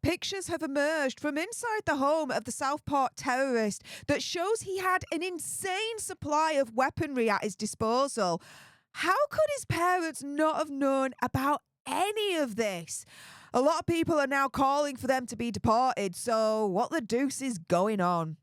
Pictures have emerged from inside the home of the Southport terrorist that shows he had an insane supply of weaponry at his disposal. How could his parents not have known about any of this? A lot of people are now calling for them to be deported, so what the deuce is going on?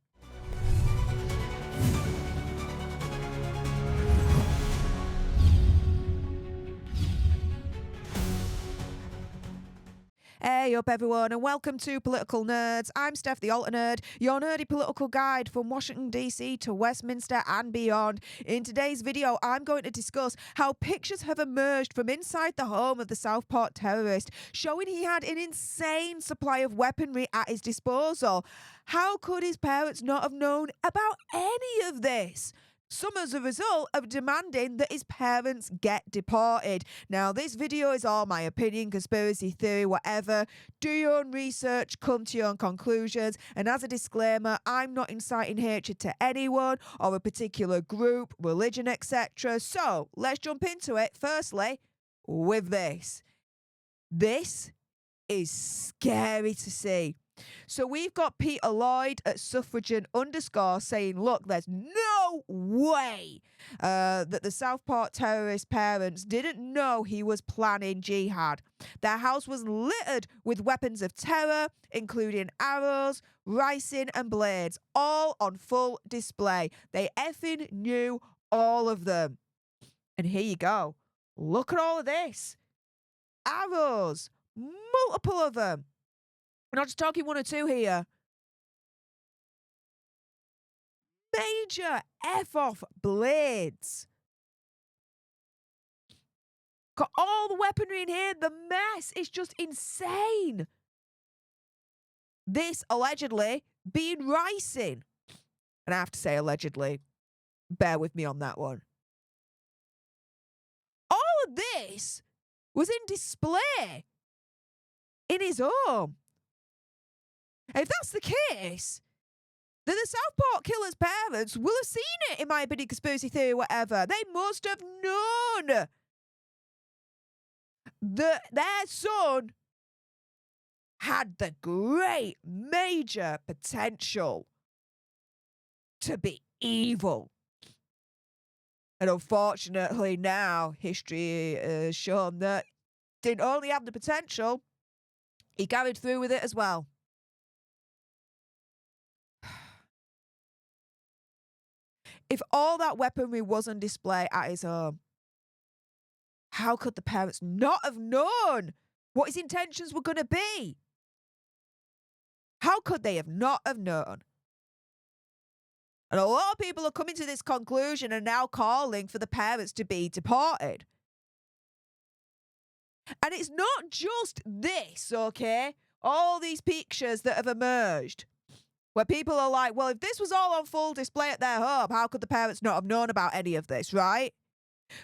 Hey up everyone and welcome to Political Nerds. I'm Steph the Alter Nerd, your nerdy political guide from Washington DC to Westminster and beyond. In today's video I'm going to discuss how pictures have emerged from inside the home of the Southport terrorist showing he had an insane supply of weaponry at his disposal. How could his parents not have known about any of this? Some as a result of demanding that his parents get deported. Now, this video is all my opinion, conspiracy theory, whatever. Do your own research, come to your own conclusions. And as a disclaimer, I'm not inciting hatred to anyone or a particular group, religion, etc. So, let's jump into it. Firstly, with this. This is scary to see. So we've got Peter Lloyd at Suffragan _ saying, look, there's no way that the Southport terrorist parents didn't know he was planning jihad. Their house was littered with weapons of terror, including arrows, ricin and blades, all on full display. They effing knew all of them. And here you go. Look at all of this. Arrows, multiple of them. We're not just talking one or two here. Major F-off blades. Got all the weaponry in here. The mess is just insane. This allegedly being ricin. And I have to say allegedly. Bear with me on that one. All of this was in display in his home. If that's the case, then the Southport killer's parents will have seen it, in my opinion, conspiracy theory, whatever. They must have known that their son had the great major potential to be evil. And unfortunately now, history has shown that didn't only have the potential, he carried through with it as well. If all that weaponry was on display at his home, how could the parents not have known what his intentions were going to be? How could they have not have known? And a lot of people are coming to this conclusion and now calling for the parents to be deported. And it's not just this, okay? All these pictures that have emerged where people are like, well, if this was all on full display at their home, how could the parents not have known about any of this, right?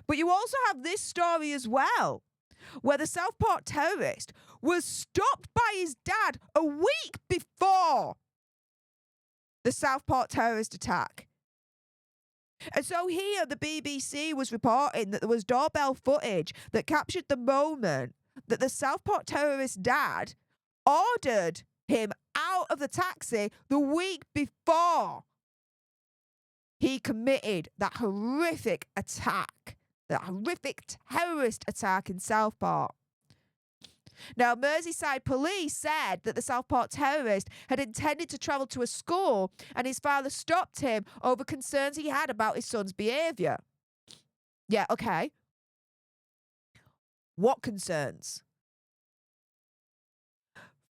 But you also have this story as well, where the Southport terrorist was stopped by his dad a week before the Southport terrorist attack. And so here, the BBC was reporting that there was doorbell footage that captured the moment that the Southport terrorist dad ordered him out of the taxi the week before he committed that horrific attack, that horrific terrorist attack in Southport. Now, Merseyside police said that the Southport terrorist had intended to travel to a school and his father stopped him over concerns he had about his son's behaviour. Yeah, okay. What concerns?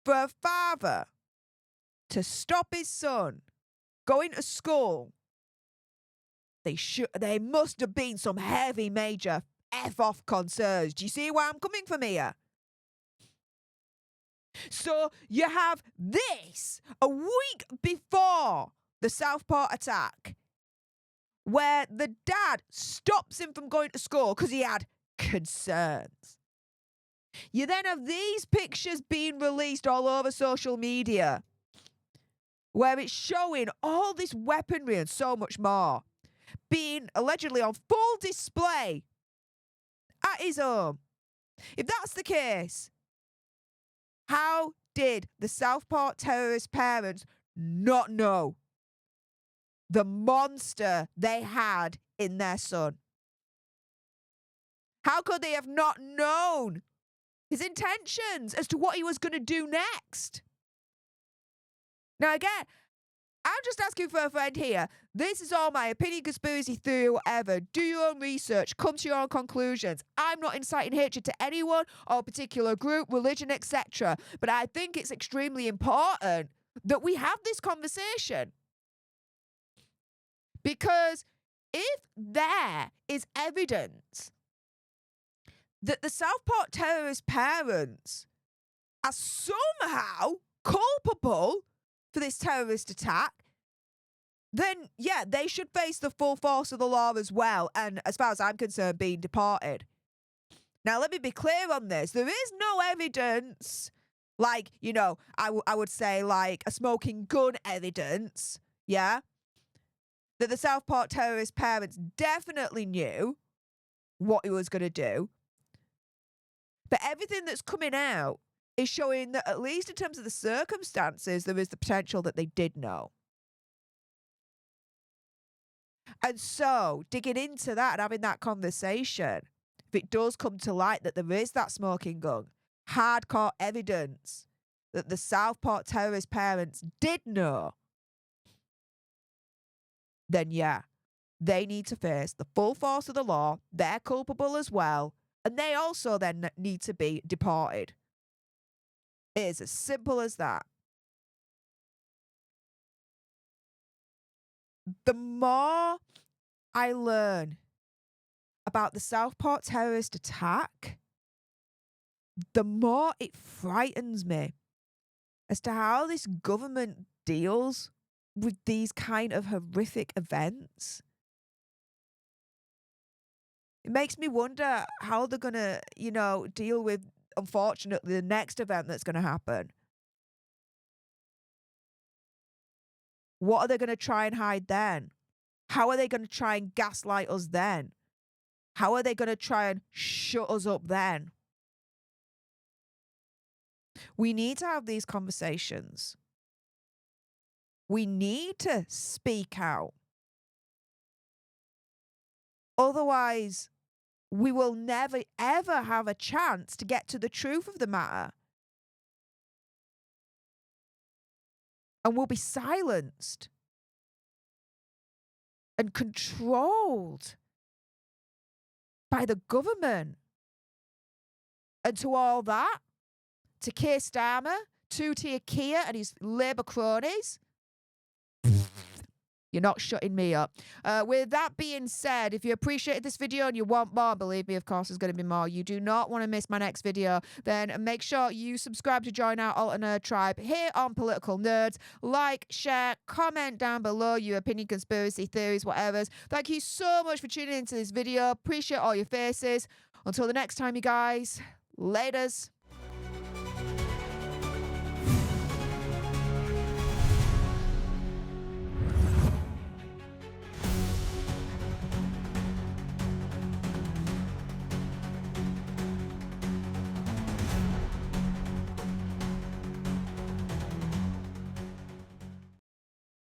For a father to stop his son going to school, they must have been some heavy major F-off concerns. Do you see where I'm coming from here? So you have this a week before the Southport attack, where the dad stops him from going to school because he had concerns. You then have these pictures being released all over social media, where it's showing all this weaponry and so much more being allegedly on full display at his home. If that's the case, how did the Southport terrorist parents not know the monster they had in their son? How could they have not known his intentions as to what he was going to do next? Now, again, I'm just asking for a friend here. This is all my opinion, conspiracy theory, whatever. Do your own research. Come to your own conclusions. I'm not inciting hatred to anyone or a particular group, religion, etc. But I think it's extremely important that we have this conversation. Because if there is evidence that the Southport terrorist parents are somehow culpable for this terrorist attack, then, yeah, they should face the full force of the law as well, and as far as I'm concerned, being deported. Now, let me be clear on this. There is no evidence, like, you know, I would say, like, a smoking gun evidence, yeah, that the Southport terrorist parents definitely knew what he was going to do. But everything that's coming out is showing that, at least in terms of the circumstances, there is the potential that they did know. And so, digging into that and having that conversation, if it does come to light that there is that smoking gun, hardcore evidence that the Southport terrorist parents did know, then yeah, they need to face the full force of the law. They're culpable as well. And they also then need to be deported. It is as simple as that. The more I learn about the Southport terrorist attack, the more it frightens me as to how this government deals with these kind of horrific events. It makes me wonder how they're going to, you know, deal with, unfortunately, the next event that's going to happen. What are they going to try and hide then? How are they going to try and gaslight us then? How are they going to try and shut us up then? We need to have these conversations. We need to speak out. Otherwise, we will never, ever have a chance to get to the truth of the matter. And we'll be silenced and controlled by the government. And to all that, to Keir Starmer, two-tier Keir and his Labour cronies, you're not shutting me up. With that being said, if you appreciated this video and you want more, believe me, of course, there's going to be more. You do not want to miss my next video. Then make sure you subscribe to join our alternate tribe here on Political Nerds. Like, share, comment down below your opinion, conspiracy theories, whatever. Thank you so much for tuning into this video. Appreciate all your faces. Until the next time, you guys. Laters.